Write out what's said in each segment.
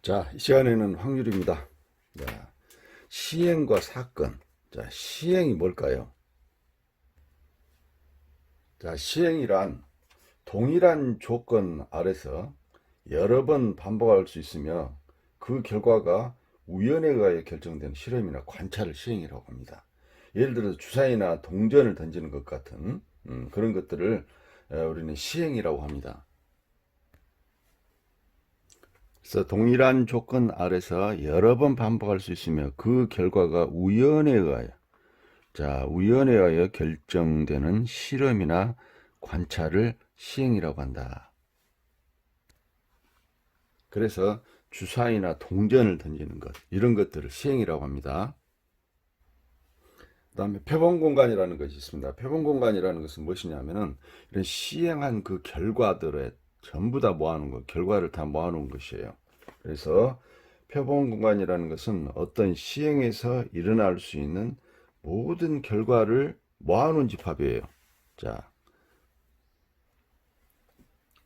자, 이 시간에는 확률입니다. 자, 시행과 사건. 자, 시행이 뭘까요? 자, 시행이란 동일한 조건 아래서 여러 번 반복할 수 있으며 그 결과가 우연에 의하여 결정된 실험이나 관찰을 시행이라고 합니다. 예를 들어서 주사위나 동전을 던지는 것 같은 그런 것들을 우리는 시행이라고 합니다. 그래서 동일한 조건 아래서 여러 번 반복할 수 있으며 그 결과가 우연에 의하여 결정되는 실험이나 관찰을 시행이라고 한다. 그래서 주사위나 동전을 던지는 것, 이런 것들을 시행이라고 합니다. 그 다음에 표본공간이라는 것이 있습니다. 표본공간이라는 것은 무엇이냐면은 이런 시행한 그 결과들을 전부 다 모아놓은 것, 결과를 다 모아놓은 것이에요. 그래서 표본공간이라는 것은 어떤 시행에서 일어날 수 있는 모든 결과를 모아놓은 집합이에요. 자,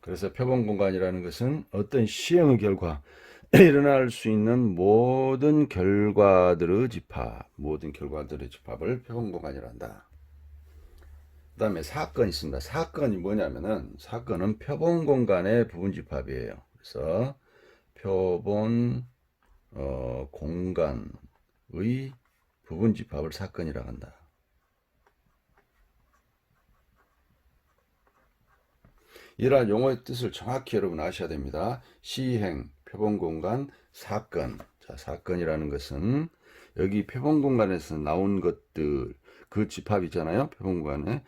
그래서 표본공간이라는 것은 어떤 시행의 결과, 일어날 수 있는 모든 결과들의 집합을 표본공간이라 한다. 그 다음에 사건이 있습니다. 사건이 뭐냐면은 사건은 표본공간의 부분집합이에요. 그래서 표본 공간의 부분집합을 사건이라고 한다. 이러한 용어의 뜻을 정확히 여러분 아셔야 됩니다. 시행, 표본공간, 사건. 자, 사건이라는 것은 여기 표본공간에서 나온 것들, 그 집합 있잖아요. 표본공간에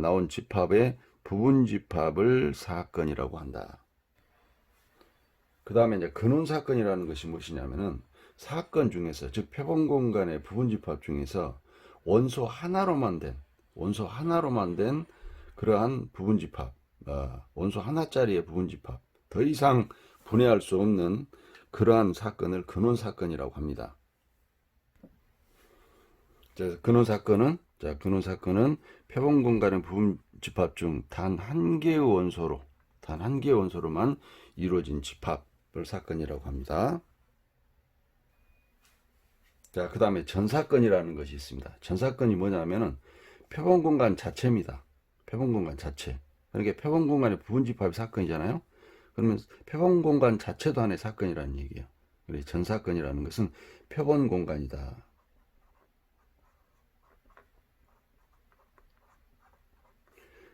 나온 집합의 부분집합을 사건이라고 한다. 그 다음에 이제 근원사건이라는 것이 무엇이냐면은 사건 중에서, 즉 표본공간의 부분집합 중에서 원소 하나로만 된 그러한 부분집합, 원소 하나짜리의 부분집합, 더 이상 분해할 수 없는 그러한 사건을 근원사건이라고 합니다. 근원사건은 표본공간의 부분집합 중 단 한 개의 원소로만 이루어진 집합을 사건이라고 합니다. 자, 그 다음에 전사건이라는 것이 있습니다. 전사건이 뭐냐면은 표본공간 자체입니다. 표본공간 자체. 그러니까 표본공간의 부분집합이 사건이잖아요. 그러면 표본공간 자체도 하나의 사건이라는 얘기예요. 그래서 전사건이라는 것은 표본공간이다.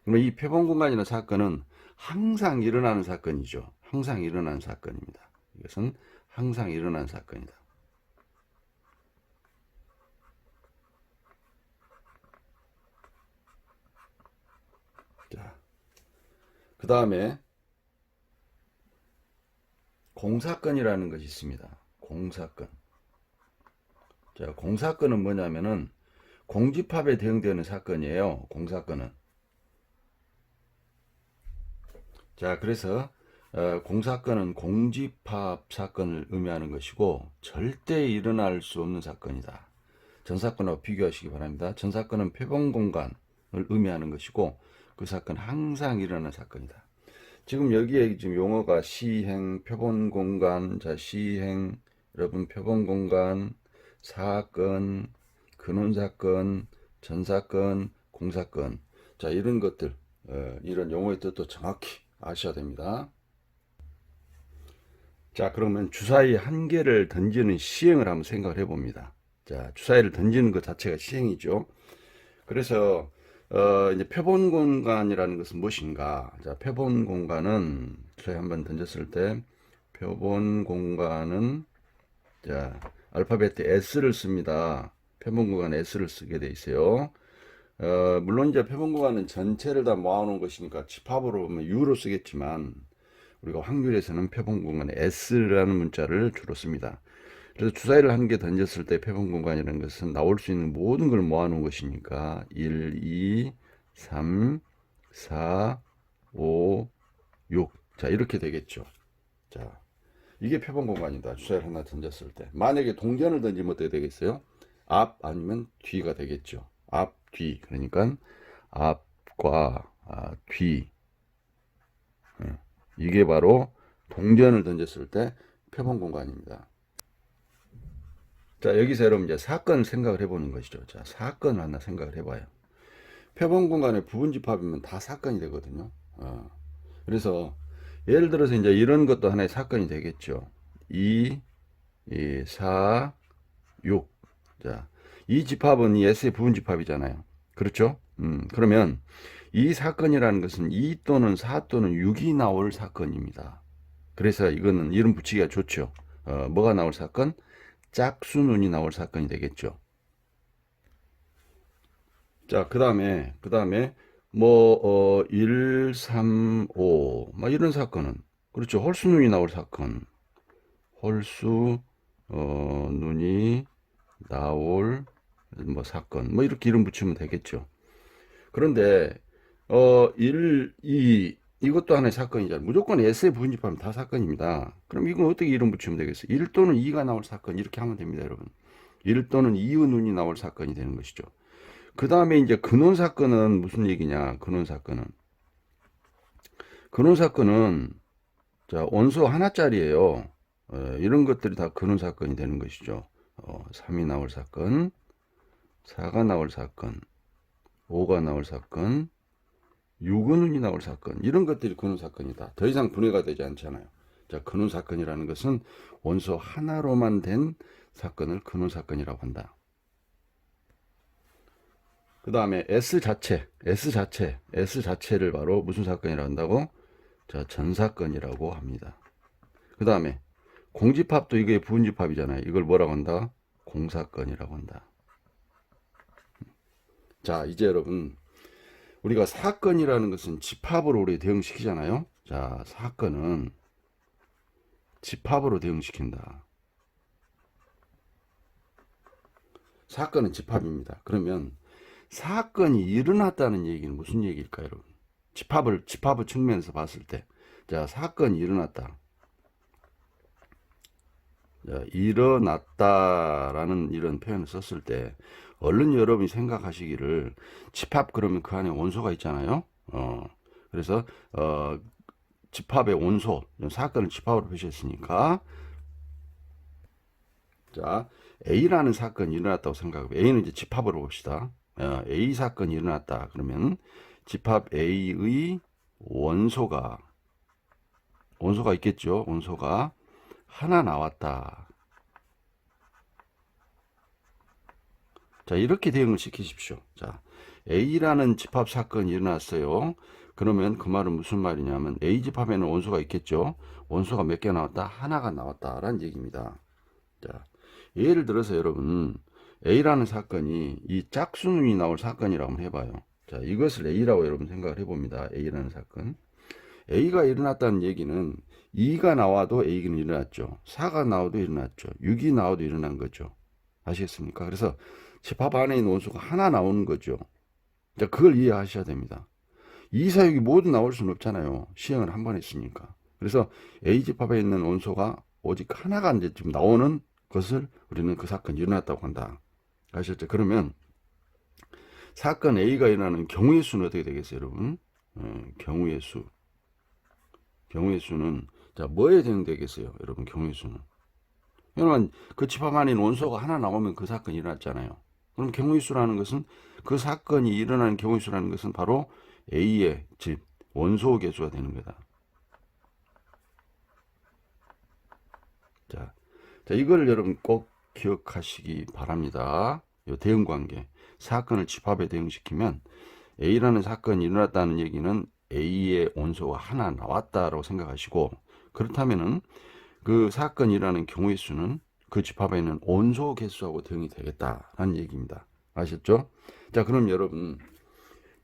그러면 이 표본공간이라는 사건은 항상 일어나는 사건이죠. 항상 일어나는 사건입니다. 이것은 항상 일어나는 사건이다. 자, 그 다음에 공사건이라는 것이 있습니다. 공사건. 자, 공사건은 뭐냐면은 공집합에 대응되는 사건이에요. 공사건은. 자, 그래서 공사건은 공집합 사건을 의미하는 것이고 절대 일어날 수 없는 사건이다. 전사건하고 비교하시기 바랍니다. 전사건은 표본공간을 의미하는 것이고 그 사건 항상 일어나는 사건이다. 지금 여기에 지금 용어가 시행, 표본공간, 자, 시행, 여러분 표본공간, 사건, 근원사건, 전사건, 공사건. 자, 이런 것들, 이런 용어의 뜻도 정확히 아셔야 됩니다. 자, 그러면 주사위 한 개를 던지는 시행을 한번 생각을 해봅니다. 자, 주사위를 던지는 것 자체가 시행이죠. 그래서 이제 표본 공간이라는 것은 무엇인가? 자, 표본 공간은 저희 한번 던졌을 때 표본 공간은 자, 알파벳 S를 씁니다. 표본 공간 S를 쓰게 돼 있어요. 물론 이제 표본 공간은 전체를 다 모아놓은 것이니까 집합으로 보면 U로 쓰겠지만 우리가 확률에서는 표본 공간에 S라는 문자를 주로 씁니다. 그래서 주사위를 한 개 던졌을 때 표본 공간이라는 것은 나올 수 있는 모든 걸 모아놓은 것이니까 1, 2, 3, 4, 5, 6. 자, 이렇게 되겠죠. 자, 이게 표본 공간이다. 주사위를 하나 던졌을 때. 만약에 동전을 던지면 어떻게 되겠어요? 앞 아니면 뒤가 되겠죠. 앞, 뒤. 그러니까 앞과 뒤. 이게 바로 동전을 던졌을 때 표본 공간입니다. 자, 여기서 여러분 이제 사건 생각을 해보는 것이죠. 자, 사건을 하나 생각을 해봐요. 표본 공간의 부분 집합이면 다 사건이 되거든요. 그래서 예를 들어서 이제 이런 것도 하나의 사건이 되겠죠. 2, 4, 6. 자, 이 집합은 이 S의 부분 집합이잖아요. 그렇죠? 그러면 이 사건이라는 것은 2 또는 4 또는 6이 나올 사건입니다. 그래서 이거는 이름 붙이기가 좋죠. 뭐가 나올 사건? 짝수눈이 나올 사건이 되겠죠. 자, 그 다음에, 뭐, 1, 3, 5, 막 이런 사건은, 그렇죠. 홀수눈이 나올 사건. 눈이 나올, 뭐, 사건. 뭐, 이렇게 이름 붙이면 되겠죠. 그런데, 1, 2, 이것도 하나의 사건이잖아요. 무조건 S의 부분집합은 다 사건입니다. 그럼 이건 어떻게 이름 붙이면 되겠어요? 1 또는 2가 나올 사건. 이렇게 하면 됩니다, 여러분. 1 또는 2의 눈이 나올 사건이 되는 것이죠. 그 다음에 이제 근원 사건은 무슨 얘기냐? 근원 사건은 자, 원소 하나짜리예요. 이런 것들이 다 근원 사건이 되는 것이죠. 3이 나올 사건, 4가 나올 사건, 5가 나올 사건, 6은이 나올 사건, 이런 것들이 근원 사건이다. 더 이상 분해가 되지 않잖아요. 자, 근원 사건이라는 것은 원소 하나로만 된 사건을 근원 사건이라고 한다. 그 다음에 S 자체를 바로 무슨 사건이라고 한다고? 자, 전사건이라고 합니다. 그 다음에 공집합도 이게 부분집합이잖아요. 이걸 뭐라고 한다? 공사건이라고 한다. 자, 이제 여러분, 우리가 사건이라는 것은 집합으로 우리 대응시키잖아요. 자, 사건은 집합으로 대응시킨다. 사건은 집합입니다. 그러면 사건이 일어났다는 얘기는 무슨 얘기일까요, 여러분? 집합을 측면에서 봤을 때, 자, 사건이 일어났다. 자, 일어났다라는 이런 표현을 썼을 때, 얼른 여러분이 생각하시기를, 집합 그러면 그 안에 원소가 있잖아요. 그래서, 집합의 원소, 사건을 집합으로 표시했으니까, 자, A라는 사건이 일어났다고 생각하고, A는 이제 집합으로 봅시다. A 사건이 일어났다. 그러면 집합 A의 원소가 있겠죠. 원소가 하나 나왔다. 자, 이렇게 대응을 시키십시오. 자, A라는 집합 사건이 일어났어요. 그러면 그 말은 무슨 말이냐면 A 집합에는 원소가 있겠죠. 원소가 몇 개 나왔다? 하나가 나왔다라는 얘기입니다. 자, 예를 들어서 여러분 A라는 사건이 이 짝수눈이 나올 사건이라고 한번 해봐요. 자, 이것을 A라고 여러분 생각을 해봅니다. A라는 사건. A가 일어났다는 얘기는 2가 나와도 A는 일어났죠. 4가 나와도 일어났죠. 6이 나와도 일어난 거죠. 아시겠습니까? 그래서 집합 안에 있는 원소가 하나 나오는 거죠. 자, 그걸 이해하셔야 됩니다. 2, 4, 6이 모두 나올 수는 없잖아요. 시행을 한 번 했으니까. 그래서 A 집합에 있는 원소가 오직 하나가 이제 지금 나오는 것을 우리는 그 사건이 일어났다고 한다. 아셨죠? 그러면 사건 A가 일어나는 경우의 수는 어떻게 되겠어요, 여러분? 경우의 수. 경우의 수는 자, 뭐에 대응되겠어요, 여러분? 경우의 수는. 여러분, 그 집합 안에 있는 원소가 하나 나오면 그 사건이 일어났잖아요. 그럼 경우의 수라는 것은 그 사건이 일어나는 경우의 수라는 것은 바로 A의 즉 원소 개수가 되는 거다. 자, 이걸 여러분 꼭 기억하시기 바랍니다. 이 대응 관계. 사건을 집합에 대응시키면 A라는 사건이 일어났다는 얘기는 A의 원소가 하나 나왔다라고 생각하시고, 그렇다면은 그 사건이 일어나는 경우의 수는 그 집합에 있는 원소 개수하고 대응이 되겠다라는 얘기입니다. 아셨죠? 자, 그럼 여러분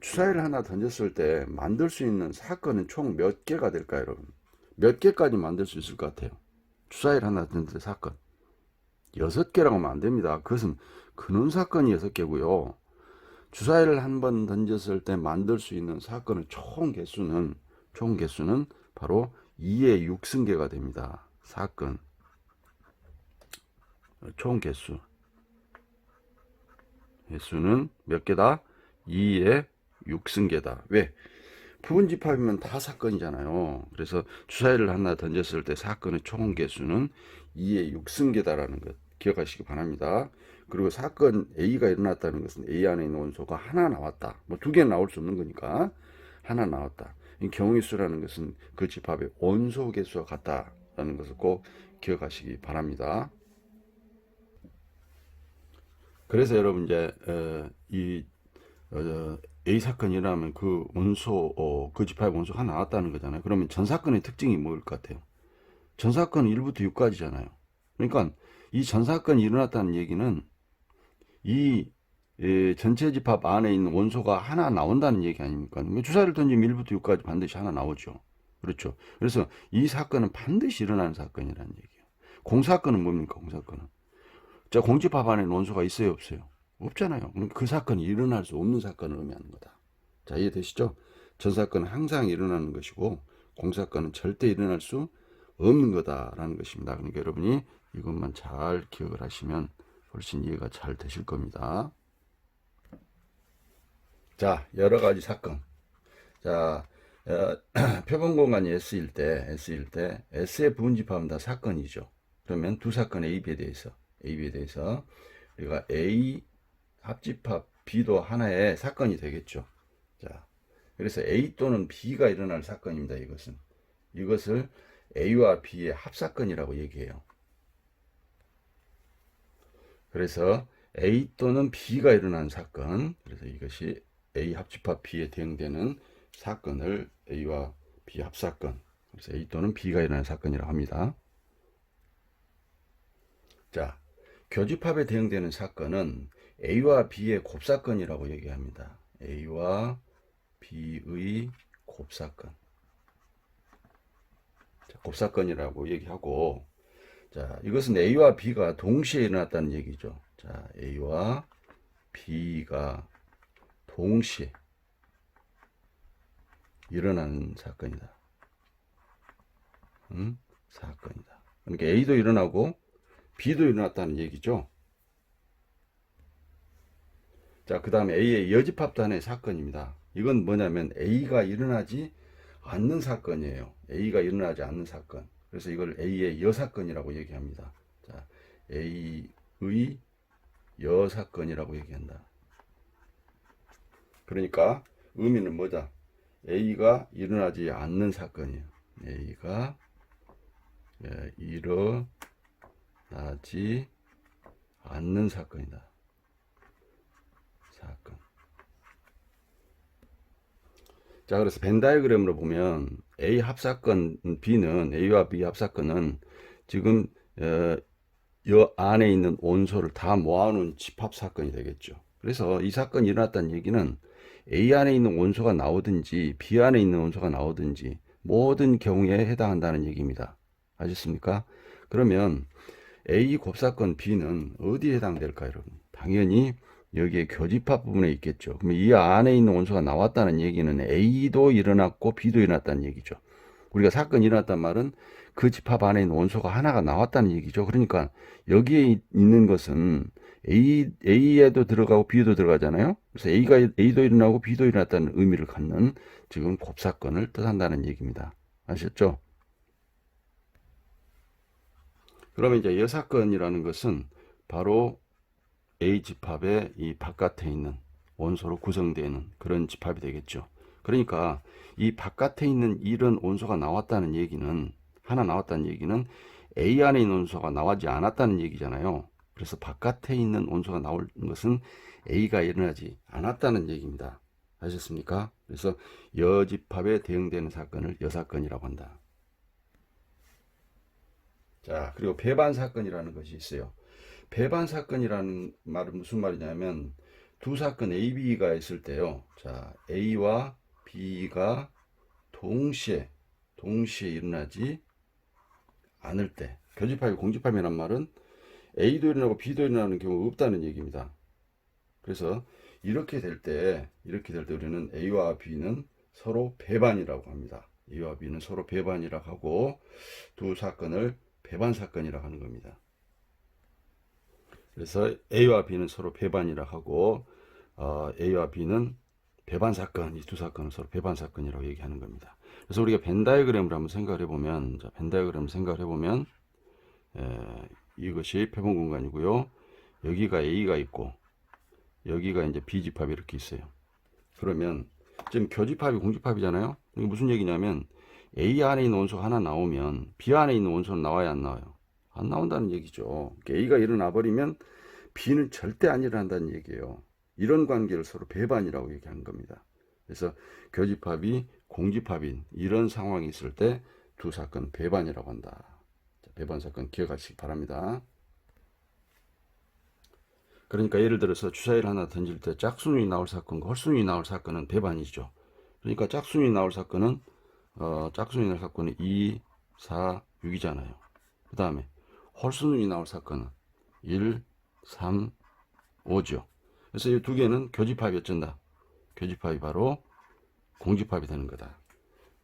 주사위를 하나 던졌을 때 만들 수 있는 사건은 총 몇 개가 될까요, 여러분? 몇 개까지 만들 수 있을 것 같아요? 주사위를 하나 던졌을 때 사건 6개라고 하면 안 됩니다. 그것은 근원 사건이 6개고요. 주사위를 한 번 던졌을 때 만들 수 있는 사건의 총 개수는 바로 2의 6승계가 됩니다. 사건 총 개수는 몇 개다? 2의 6승계다. 왜? 부분 집합이면 다 사건이잖아요. 그래서 주사위를 하나 던졌을 때 사건의 총 개수는 2의 6승계다라는 것 기억하시기 바랍니다. 그리고 사건 A가 일어났다는 것은 A 안에 있는 원소가 하나 나왔다. 뭐 두 개 나올 수 없는 거니까 하나 나왔다. 이 경우의 수라는 것은 그 집합의 원소 개수와 같다라는 것을 꼭 기억하시기 바랍니다. 그래서 여러분 이제 이 A 사건이 일어나면 그 원소 그 집합의 원소가 나왔다는 거잖아요. 그러면 전 사건의 특징이 뭐일 것 같아요? 전 사건은 1부터 6까지잖아요. 그러니까 이 전 사건이 일어났다는 얘기는 이 전체 집합 안에 있는 원소가 하나 나온다는 얘기 아닙니까? 주사를 던지면 1부터 6까지 반드시 하나 나오죠. 그렇죠. 그래서 이 사건은 반드시 일어나는 사건이라는 얘기예요. 공사건은 뭡니까? 공사건은. 자, 공집합 안에 원소가 있어요, 없어요? 없잖아요. 그러니까 그 사건이 일어날 수 없는 사건을 의미하는 거다. 자, 이해되시죠? 전 사건은 항상 일어나는 것이고 공사건은 절대 일어날 수 없는 거다라는 것입니다. 그러니까 여러분이 이것만 잘 기억을 하시면 훨씬 이해가 잘 되실 겁니다. 자, 여러 가지 사건. 자, 표본 공간이 S일 때, S의 부분집합은 다 사건이죠. 그러면 두 사건 AB에 대해서 우리가 A 합집합 B도 하나의 사건이 되겠죠. 자, 그래서 A 또는 B가 일어날 사건입니다. 이것을 A와 B의 합사건이라고 얘기해요. 그래서 A 또는 B가 일어난 사건, 그래서 이것이 A 합집합 B에 대응되는 사건을 A와 B 합사건, 그래서 A 또는 B가 일어난 사건이라고 합니다. 자, 교집합에 대응되는 사건은 A와 B의 곱사건이라고 얘기합니다. A와 B의 곱사건. 자, 곱사건이라고 얘기하고, 자, 이것은 A와 B가 동시에 일어났다는 얘기죠. 자, A와 B가 동시에 일어나는 사건이다. 사건이다. 그러니까 A도 일어나고 B도 일어났다는 얘기죠. 자, 그 다음에 A의 여집합도 하나의 사건입니다. 이건 뭐냐면 A가 일어나지 않는 사건이에요. A가 일어나지 않는 사건. 그래서 이걸 A의 여사건이라고 얘기합니다. 자, A의 여사건이라고 얘기한다. 그러니까 의미는 뭐다? A가 일어나지 않는 사건이에요. A가 일어나지 않는 사건이다. 사건. 자, 그래서 벤 다이어그램으로 보면 A 합사건 B는 A와 B 합사건은 지금 여 안에 있는 원소를 다 모아놓은 집합 사건이 되겠죠. 그래서 이 사건이 일어났다는 얘기는 A 안에 있는 원소가 나오든지 B 안에 있는 원소가 나오든지 모든 경우에 해당한다는 얘기입니다. 아셨습니까? 그러면 A 곱사건 B는 어디에 해당될까요, 여러분? 당연히 여기에 교집합 부분에 있겠죠. 그러면 이 안에 있는 원소가 나왔다는 얘기는 A도 일어났고 B도 일어났다는 얘기죠. 우리가 사건이 일어났단 말은 그 집합 안에 있는 원소가 하나가 나왔다는 얘기죠. 그러니까 여기에 있는 것은 A에도 들어가고 B에도 들어가잖아요. 그래서 A도 일어나고 B도 일어났다는 의미를 갖는 지금 곱사건을 뜻한다는 얘기입니다. 아셨죠? 그러면 이제 여사건이라는 것은 바로 A 집합의 이 바깥에 있는 원소로 구성되는 그런 집합이 되겠죠. 그러니까 이 바깥에 있는 이런 원소가 나왔다는 얘기는 하나 나왔다는 얘기는 A 안에 있는 원소가 나오지 않았다는 얘기잖아요. 그래서 바깥에 있는 원소가 나올 것은 A가 일어나지 않았다는 얘기입니다. 아셨습니까? 그래서 여집합에 대응되는 사건을 여사건이라고 한다. 자, 그리고 배반 사건이라는 것이 있어요. 배반 사건이라는 말은 무슨 말이냐면 두 사건 A, B가 있을 때요. 자, A와 B가 동시에 일어나지 않을 때, 교집합이 공집합이란 말은 A도 일어나고 B도 일어나는 경우가 없다는 얘기입니다. 그래서 이렇게 될 때 우리는 A와 B는 서로 배반이라고 합니다. A와 B는 서로 배반이라고 하고 두 사건을 배반 사건이라고 하는 겁니다. 그래서 A와 B는 서로 배반이라 하고 A와 B는 배반 사건, 이 두 사건을 서로 배반 사건이라고 얘기하는 겁니다. 그래서 우리가 벤 다이어그램을 한번 생각을 해보면, 자, 벤 다이어그램을 생각을 해보면, 이것이 표본 공간이고요. 여기가 A가 있고, 여기가 이제 B 집합이 이렇게 있어요. 그러면 지금 교집합이 공집합이잖아요. 이게 무슨 얘기냐면 A 안에 있는 원소가 하나 나오면 B 안에 있는 원소는 나와야 안 나와요? 안 나온다는 얘기죠. A가 일어나 버리면 B는 절대 안 일어난다는 얘기예요. 이런 관계를 서로 배반이라고 얘기하는 겁니다. 그래서 교집합이 공집합인 이런 상황이 있을 때 두 사건 배반이라고 한다. 배반 사건 기억하시기 바랍니다. 그러니까 예를 들어서 주사위를 하나 던질 때 짝수눈이 나올 사건과 홀수눈이 나올 사건은 배반이죠. 그러니까 짝수눈이 나올 사건은 짝수눈이 나올 사건은 2, 4, 6이잖아요. 그 다음에 홀수눈이 나올 사건은 1, 3, 5죠. 그래서 이 두 개는 교집합이 어쩐다. 교집합이 바로 공집합이 되는 거다.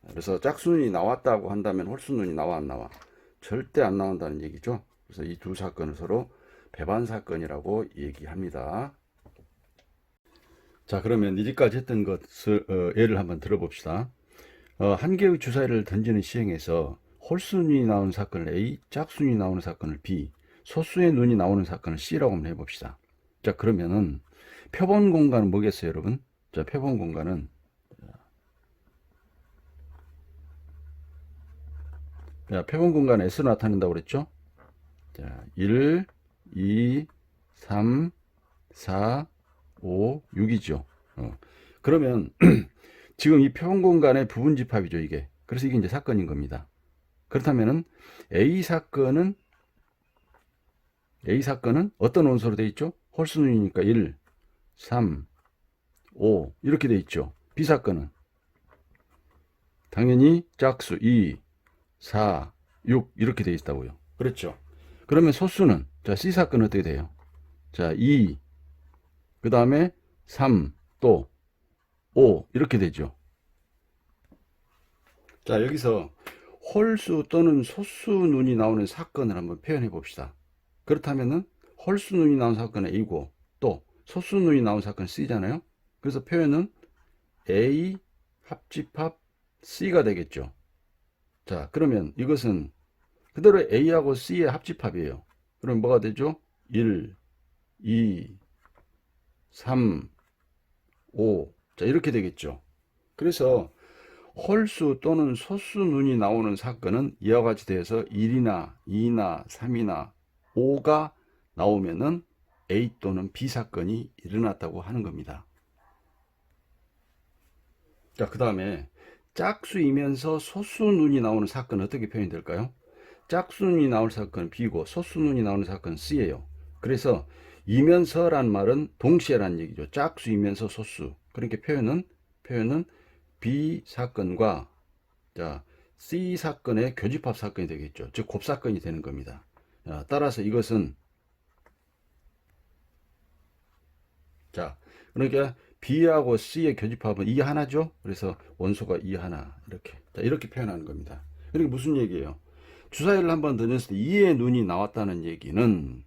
그래서 짝수눈이 나왔다고 한다면 홀수눈이 나와 안 나와? 절대 안 나온다는 얘기죠. 그래서 이 두 사건을 서로 배반 사건이라고 얘기합니다. 자, 그러면 이제까지 했던 것을 예를 한번 들어봅시다. 한 개의 주사위를 던지는 시행에서 홀수눈이 나오는 사건을 A, 짝수눈이 나오는 사건을 B, 소수의 눈이 나오는 사건을 C라고 한번 해봅시다. 자, 그러면은 표본 공간은 뭐겠어요, 여러분? 자, 표본 공간은 표본 공간 S로 나타낸다고 그랬죠? 자, 1, 2, 3, 4, 5, 6이죠. 그러면 지금 이 표본 공간의 부분 집합이죠, 이게. 그래서 이게 이제 사건인 겁니다. 그렇다면은 A 사건은 어떤 원소로 되어 있죠? 홀수눈이니까 1, 3, 5 이렇게 되어 있죠. B 사건은 당연히 짝수 2, 4, 6 이렇게 되어 있다고요. 그렇죠. 그러면 소수는 자, C 사건은 어떻게 돼요? 자, 2, 그 다음에 3, 또 5 이렇게 되죠. 자, 여기서 홀수 또는 소수눈이 나오는 사건을 한번 표현해 봅시다. 그렇다면은 홀수눈이 나온 사건은 A고 또 소수눈이 나온 사건은 C잖아요. 그래서 표현은 A 합집합 C가 되겠죠. 자, 그러면 이것은 그대로 A하고 C의 합집합이에요. 그럼 뭐가 되죠? 1, 2, 3, 5. 자, 이렇게 되겠죠. 그래서 홀수 또는 소수눈이 나오는 사건은 이와 같이 돼서 1이나 2나 3이나 5가 나오면은 A 또는 B 사건이 일어났다고 하는 겁니다. 자, 그 다음에 짝수이면서 소수눈이 나오는 사건은 어떻게 표현이 될까요? 짝수눈이 나올 사건은 B고 소수눈이 나오는 사건은 C예요. 그래서 이면서란 말은 동시에란 얘기죠. 짝수이면서 소수. 그러니까 표현은 B 사건과 자, C 사건의 교집합 사건이 되겠죠. 즉 곱사건이 되는 겁니다. 자, 따라서 이것은 자, 그러니까 B하고 C의 교집합은 2 하나죠. 그래서 원소가 2 하나 이렇게 자, 이렇게 표현하는 겁니다. 그러니까 무슨 얘기예요? 주사위를 한번 던졌을 때 2의 눈이 나왔다는 얘기는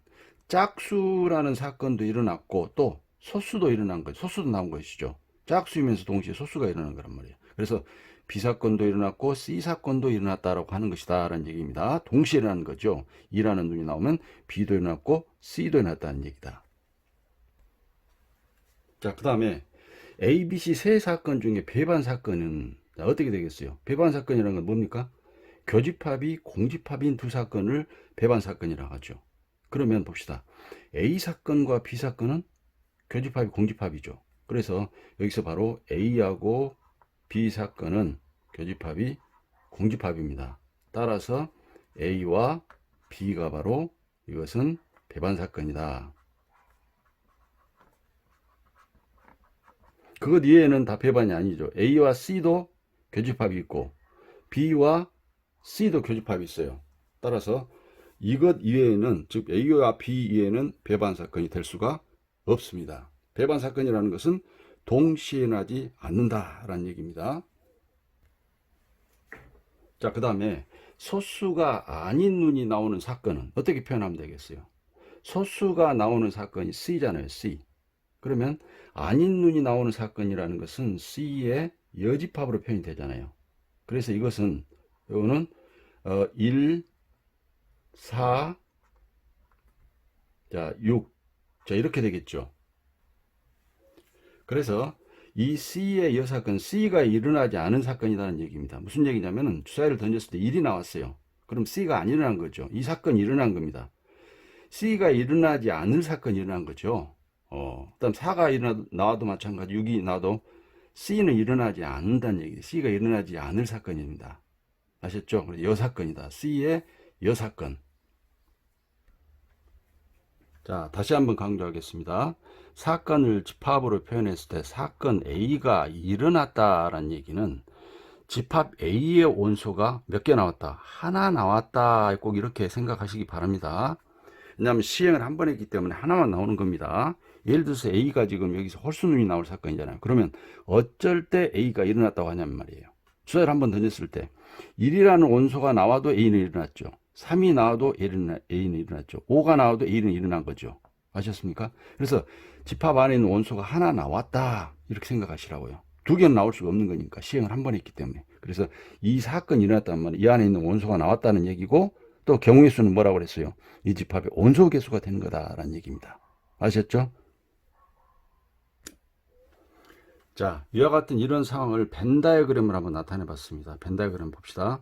짝수라는 사건도 일어났고 또 소수도 일어난 거죠. 소수도 나온 것이죠. 짝수이면서 동시에 소수가 일어난 거란 말이에요. 그래서 B 사건도 일어났고 C 사건도 일어났다라고 하는 것이다 라는 얘기입니다. 동시에 일어나는 거죠. 2라는 눈이 나오면 B도 일어났고 C도 일어났다는 얘기다. 자, 그 다음에 A, B, C 세 사건 중에 배반 사건은 어떻게 되겠어요? 배반 사건이라는 건 뭡니까? 교집합이 공집합인 두 사건을 배반 사건이라고 하죠. 그러면 봅시다. A 사건과 B 사건은 교집합이 공집합이죠. 그래서 여기서 바로 A하고 B 사건은 교집합이 공집합입니다. 따라서 A와 B가 바로 이것은 배반 사건이다. 그것 이외에는 다 배반이 아니죠. A와 C도 교집합이 있고 B와 C도 교집합이 있어요. 따라서 이것 이외에는 즉 A와 B 이외에는 배반 사건이 될 수가 없습니다. 배반 사건이라는 것은 동시에 나지 않는다라는 얘기입니다. 자, 그 다음에 소수가 아닌 눈이 나오는 사건은 어떻게 표현하면 되겠어요? 소수가 나오는 사건이 C잖아요. C. 그러면 아닌 눈이 나오는 사건이라는 것은 C의 여집합으로 표현이 되잖아요. 그래서 이것은 요거는 1, 4, 자, 6. 자, 이렇게 되겠죠. 그래서 이 C의 여사건, C가 일어나지 않은 사건이라는 얘기입니다. 무슨 얘기냐면은 주사위를 던졌을 때 1이 나왔어요. 그럼 C가 안 일어난 거죠. 이 사건이 일어난 겁니다. C가 일어나지 않을 사건이 일어난 거죠. 그다음 4가 나와도 마찬가지, 6이 나와도 C는 일어나지 않는다는 얘기예요. C가 일어나지 않을 사건입니다. 아셨죠? 그래서 여사건이다. C의 여사건. 자, 다시 한번 강조하겠습니다. 사건을 집합으로 표현했을 때 사건 A가 일어났다라는 얘기는 집합 A의 원소가 몇 개 나왔다? 하나 나왔다. 꼭 이렇게 생각하시기 바랍니다. 왜냐하면 시행을 한 번 했기 때문에 하나만 나오는 겁니다. 예를 들어서 A가 지금 여기서 홀수눈이 나올 사건이잖아요. 그러면 어쩔 때 A가 일어났다고 하냐는 말이에요. 주사위를 한 번 던졌을 때 1이라는 원소가 나와도 A는 일어났죠. 3이 나와도 A는 일어났죠. 5가 나와도 A는 일어난 거죠. 아셨습니까? 그래서 집합 안에 있는 원소가 하나 나왔다. 이렇게 생각하시라고요. 두 개는 나올 수가 없는 거니까 시행을 한 번 했기 때문에. 그래서 이 사건이 일어났다는 말은 이 안에 있는 원소가 나왔다는 얘기고 또 경우의 수는 뭐라고 그랬어요? 이 집합의 원소 개수가 되는 거다라는 얘기입니다. 아셨죠? 자, 이와 같은 이런 상황을 벤 다이어그램을 한번 나타내 봤습니다. 벤 다이어그램 봅시다.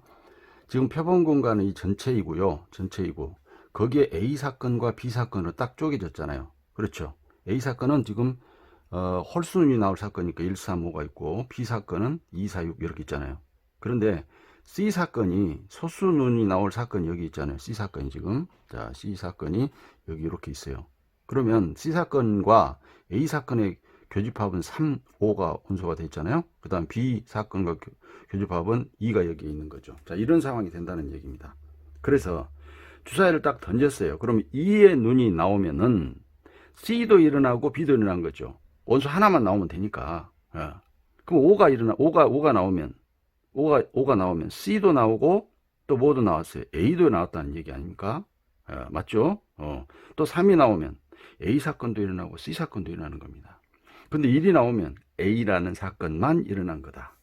지금 표본 공간은 이 전체이고요. 전체이고 거기에 A 사건과 B 사건으로 딱 쪼개졌잖아요. 그렇죠? A 사건은 지금 홀수눈이 나올 사건이니까 1, 3, 5가 있고 B 사건은 2, 4, 6 이렇게 있잖아요. 그런데 C 사건이 소수눈이 나올 사건이 여기 있잖아요. C 사건이 지금 자 C 사건이 여기 이렇게 있어요. 그러면 C 사건과 A 사건의 교집합은 3, 5가 원소가 되어 있잖아요. 그 다음 B 사건과 교집합은 2가 여기에 있는 거죠. 자, 이런 상황이 된다는 얘기입니다. 그래서 주사위를 딱 던졌어요. 그럼 2의 눈이 나오면은 C도 일어나고 B도 일어난 거죠. 원소 하나만 나오면 되니까. 그럼 5가 나오면 5가 나오면 C도 나오고 또 뭐도 나왔어요. A도 나왔다는 얘기 아닙니까? 맞죠? 또 3이 나오면 A 사건도 일어나고 C 사건도 일어나는 겁니다. 근데 1이 나오면 A라는 사건만 일어난 거다.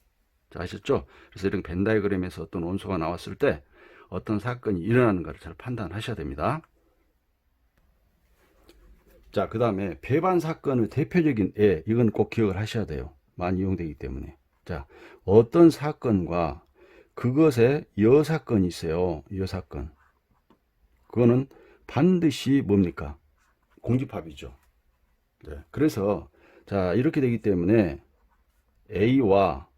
자, 아셨죠? 그래서 이런 벤 다이어그램에서 어떤 원소가 나왔을 때 어떤 사건이 일어나는가를 잘 판단하셔야 됩니다. 자, 그 다음에 배반 사건의 대표적인 이건 꼭 기억을 하셔야 돼요. 많이 이용되기 때문에. 자, 어떤 사건과 그것의 여사건이 있어요. 여사건. 그거는 반드시 뭡니까? 공집합이죠. 네. 그래서 자, 이렇게 되기 때문에 A와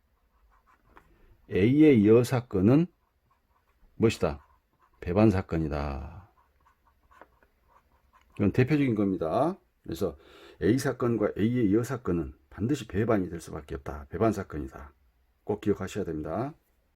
A의 여사건은 무엇이다? 배반 사건이다. 이건 대표적인 겁니다. 그래서 A 사건과 A의 여사건은 반드시 배반이 될 수밖에 없다. 배반 사건이다. 꼭 기억하셔야 됩니다.